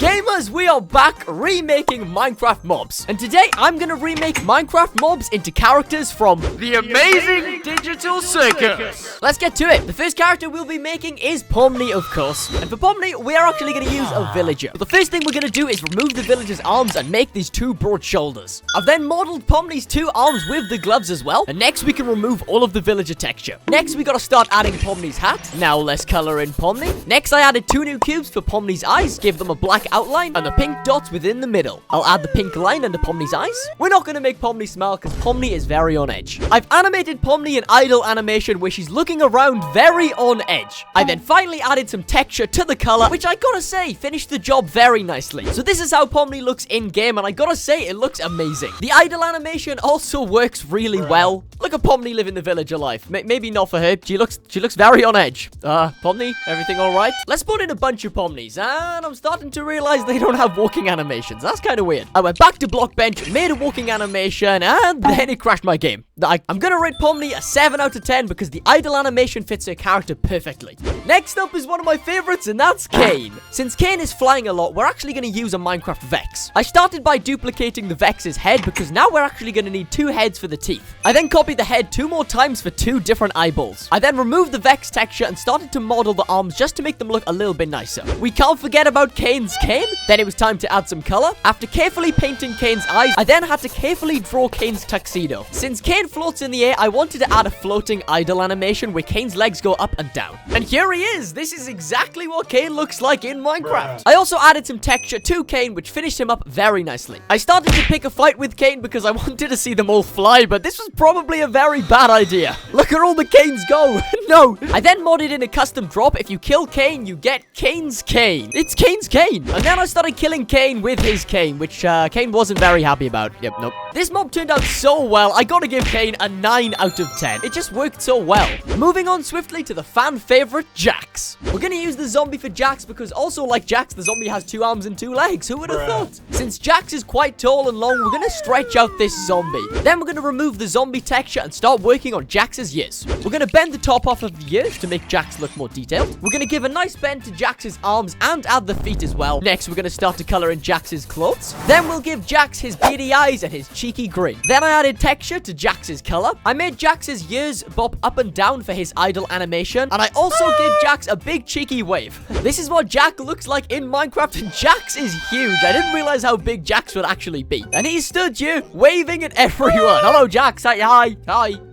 Gamers, we are back remaking Minecraft mobs. And today, I'm gonna remake Minecraft mobs into characters from the amazing digital circus. Let's get to it. The first character we'll be making is Pomy, of course. And for Pomy, we are actually gonna use a villager. But the first thing we're gonna do is remove the villager's arms and make these two broad shoulders. I've then modeled Pomy's two arms with the gloves as well. And next, we can remove all of the villager texture. Next, we gotta start adding Pomy's hat. Now, let's color in Pomy. Next, I added 2 new cubes for Pomy's eyes. Give them a black outline and the pink dots within the middle. I'll add the pink line under Pomy's eyes. We're not going to make Pomy smile because Pomy is very on edge. I've animated Pomy in idle animation where she's looking around very on edge. I then finally added some texture to the color, which I gotta say finished the job very nicely. So this is how Pomy looks in game, and I gotta say it looks amazing. The idle animation also works really well. Look at Pomy living the villager life. Maybe not for her. She looks very on edge. Pomy, everything all right? Let's put in a bunch of Pomys, and I'm starting to realize they don't have walking animations. That's kind of weird. I went back to block bench, made a walking animation, and then it crashed my game. I'm gonna rate Pomy a 7 out of 10 because the idle animation fits her character perfectly. Next up is one of my favorites, and that's Kane. Since Kane is flying a lot, we're actually gonna use a Minecraft Vex. I started by duplicating the Vex's head because now we're actually gonna need 2 heads for the teeth. I then copied the head 2 more times for 2 different eyeballs. I then removed the Vex texture and started to model the arms just to make them look a little bit nicer. We can't forget about Kane's cane. Then it was time to add some color. After carefully painting Kane's eyes, I then had to carefully draw Kane's tuxedo. Since Kane floats in the air, I wanted to add a floating idle animation where Kane's legs go up and down. And here he is. This is exactly what Kane looks like in Minecraft. I also added some texture to Kane, which finished him up very nicely. I started to pick a fight with Kane because I wanted to see them all fly, but this was probably a very bad idea. Look at all the Kanes go. No. I then modded in a custom drop. If you kill Kane, you get Kane's cane. It's Kane's cane. And then I started killing Kane with his cane, which Kane wasn't very happy about. Yep, nope. This mob turned out so well. I gotta give Kane a 9 out of 10. It just worked so well. Moving on swiftly to the fan favorite, Jax. We're gonna use the zombie for Jax because also like Jax, the zombie has 2 arms and 2 legs. Who would have thought? Since Jax is quite tall and long, we're gonna stretch out this zombie. Then we're gonna remove the zombie texture and start working on Jax's ears. We're gonna bend the top off of the ears to make Jax look more detailed. We're gonna give a nice bend to Jax's arms and add the feet as well. Next, we're gonna start to color in Jax's clothes. Then we'll give Jax his beady eyes and his cheeky grin. Then I added texture to Jax's color. I made Jax's ears bob up and down for his idle animation. And I also gave Jax a big cheeky wave. This is what Jax looks like in Minecraft, and Jax is huge. I didn't realize how big Jax would actually be. And he stood here waving at everyone. Hello, Jax. Hi.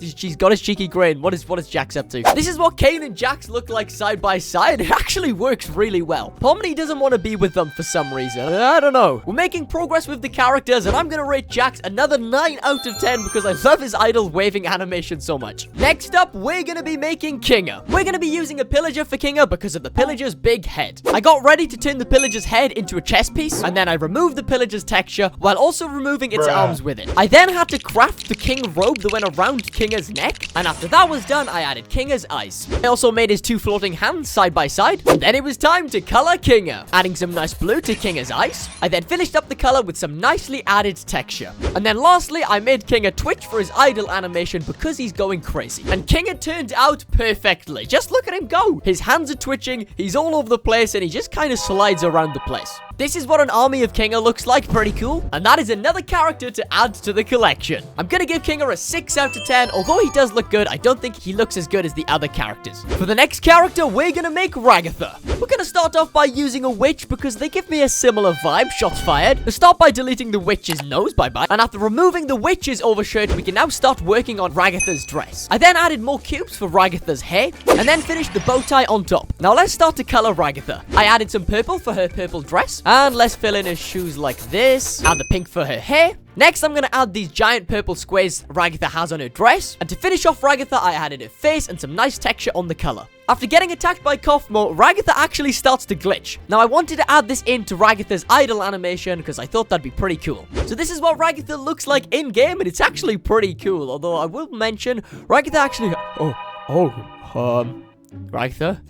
She's got his cheeky grin. What is Jax up to? This is what Kane and Jax look like side by side. It actually works really well. Pomy doesn't want to be with them for some reason. I don't know. We're making progress with the characters, and I'm gonna rate Jax another 9 out of 10 because I love his idle waving animation so much. Next up, we're gonna be making Kinga. We're gonna be using a pillager for Kinga because of the pillager's big head. I got ready to turn the pillager's head into a chest piece, and then I removed the pillager's texture while also removing its arms with it. I then had to craft the king robe that went around Kinga's neck, and after that was done, I added Kinga's eyes. I also made his 2 floating hands side by side, and then it was time to color Kinga, adding some nice blue to Kinga's eyes. I then finished up the color with some nicely added texture. And then lastly, I made Kinga twitch for his idle animation because he's going crazy. And Kinga turned out perfectly. Just look at him go. His hands are twitching, he's all over the place, and he just kind of slides around the place. This is what an army of Kinga looks like, pretty cool. And that is another character to add to the collection. I'm gonna give Kinga a 6 out of 10. Although he does look good, I don't think he looks as good as the other characters. For the next character, we're gonna make Ragatha. We're gonna start off by using a witch because they give me a similar vibe, shots fired. We'll start by deleting the witch's nose, bye-bye. And after removing the witch's overshirt, we can now start working on Ragatha's dress. I then added more cubes for Ragatha's hair, and then finished the bow tie on top. Now let's start to color Ragatha. I added some purple for her purple dress, and let's fill in her shoes like this. Add the pink for her hair. Next, I'm gonna add these giant purple squares Ragatha has on her dress. And to finish off Ragatha, I added her face and some nice texture on the color. After getting attacked by Kofo, Ragatha actually starts to glitch. Now, I wanted to add this into Ragatha's idle animation because I thought that'd be pretty cool. So this is what Ragatha looks like in-game, and it's actually pretty cool. Although I will mention, Ragatha actually... Ragatha?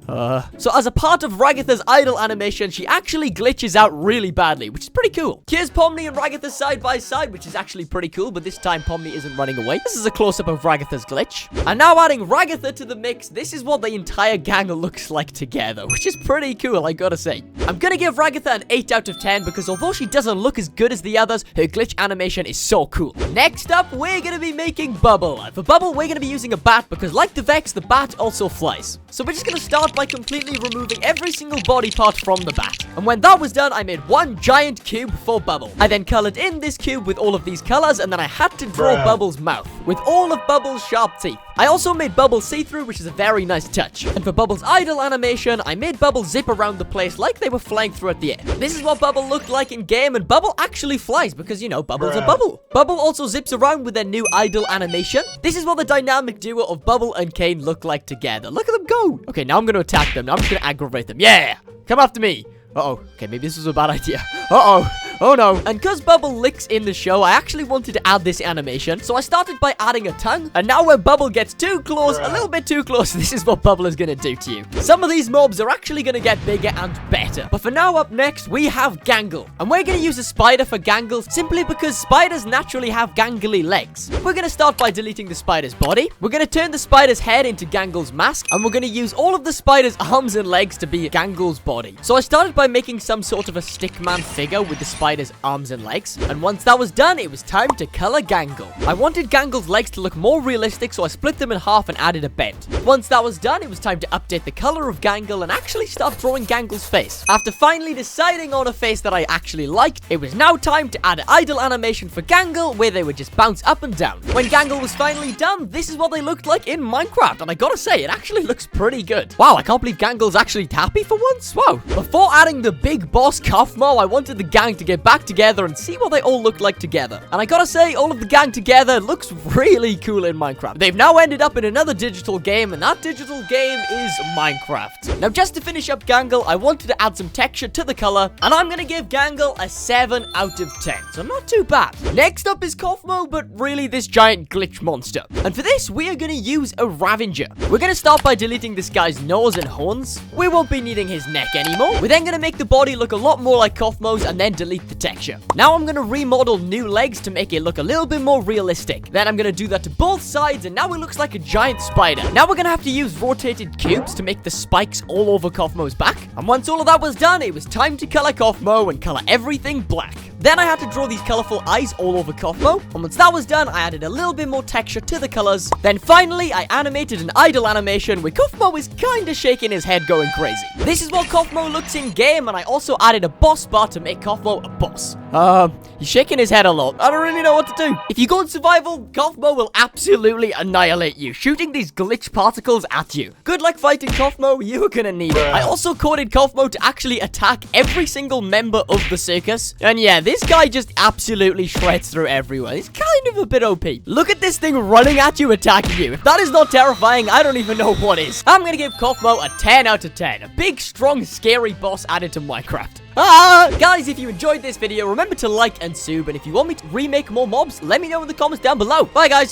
So as a part of Ragatha's idle animation, she actually glitches out really badly, which is pretty cool. Here's Pomy and Ragatha side by side, which is actually pretty cool, but this time Pomy isn't running away. This is a close-up of Ragatha's glitch. And now adding Ragatha to the mix, this is what the entire Gangle looks like together, which is pretty cool, I gotta say. I'm gonna give Ragatha an 8 out of 10 because although she doesn't look as good as the others, her glitch animation is so cool. Next up, we're gonna be making Bubble. And for Bubble, we're gonna be using a bat because like the Vex, the bat also flies. So we're just gonna start by completely removing every single body part from the bat. And when that was done, I made one giant cube for Bubble. I then colored in this cube with all of these colors, and then I had to draw Bubble's mouth with all of Bubble's sharp teeth. I also made Bubble see-through, which is a very nice touch. And for Bubble's idle animation, I made Bubble zip around the place like they were flying throughout the air. This is what Bubble looked like in game, and Bubble actually flies because, you know, Bubble's a Bubble. Bubble also zips around with their new idle animation. This is what the dynamic duo of Bubble and Kane look like together. Look at them go. Okay, now I'm going to attack them. Now I'm just going to aggravate them. Yeah! Come after me. Uh-oh. Okay, maybe this was a bad idea. Uh-oh. Oh no. And because Bubble licks in the show, I actually wanted to add this animation. So I started by adding a tongue. And now when Bubble gets too close, a little bit too close, this is what Bubble is going to do to you. Some of these mobs are actually going to get bigger and better. But for now, up next, we have Gangle. And we're going to use a spider for Gangle simply because spiders naturally have gangly legs. We're going to start by deleting the spider's body. We're going to turn the spider's head into Gangle's mask. And we're going to use all of the spider's arms and legs to be Gangle's body. So I started by making some sort of a stickman figure with the spider's arms and legs. And once that was done, it was time to color Gangle. I wanted Gangle's legs to look more realistic, so I split them in half and added a bend. Once that was done, it was time to update the color of Gangle and actually start drawing Gangle's face. After finally deciding on a face that I actually liked, it was now time to add an idle animation for Gangle where they would just bounce up and down. When Gangle was finally done, this is what they looked like in Minecraft, and I gotta say, it actually looks pretty good. Wow, I can't believe Gangle's actually happy for once. Wow. Before adding the big boss Kofo, I wanted the gang to get back together and see what they all look like together. And I gotta say, all of the gang together looks really cool in Minecraft. They've now ended up in another digital game, and that digital game is Minecraft. Now, just to finish up Gangle, I wanted to add some texture to the color, and I'm gonna give Gangle a 7 out of 10, so not too bad. Next up is Kofo, but really this giant glitch monster. And for this, we are gonna use a Ravager. We're gonna start by deleting this guy's nose and horns. We won't be needing his neck anymore. We're then gonna make the body look a lot more like Kofo's and then delete the texture. Now I'm gonna remodel new legs to make it look a little bit more realistic. Then I'm gonna do that to both sides, and now it looks like a giant spider. Now we're gonna have to use rotated cubes to make the spikes all over Kofo's back. And once all of that was done, it was time to color Kofo and color everything black. Then I had to draw these colorful eyes all over Kofo. And once that was done, I added a little bit more texture to the colors. Then finally, I animated an idle animation where Kofo is kind of shaking his head going crazy. This is what Kofo looks in game, and I also added a boss bar to make Kofo a boss. He's shaking his head a lot. I don't really know what to do. If you go in survival, Kofo will absolutely annihilate you, shooting these glitch particles at you. Good luck fighting Kofo, you are gonna need it. I also coded Kofo to actually attack every single member of the circus. And yeah, this guy just absolutely shreds through everyone. He's kind of a bit OP. Look at this thing running at you, attacking you. If that is not terrifying, I don't even know what is. I'm gonna give Kofo a 10 out of 10. A big, strong, scary boss added to Minecraft. Guys, if you enjoyed this video, remember to like and sub, and if you want me to remake more mobs, let me know in the comments down below. Bye, guys.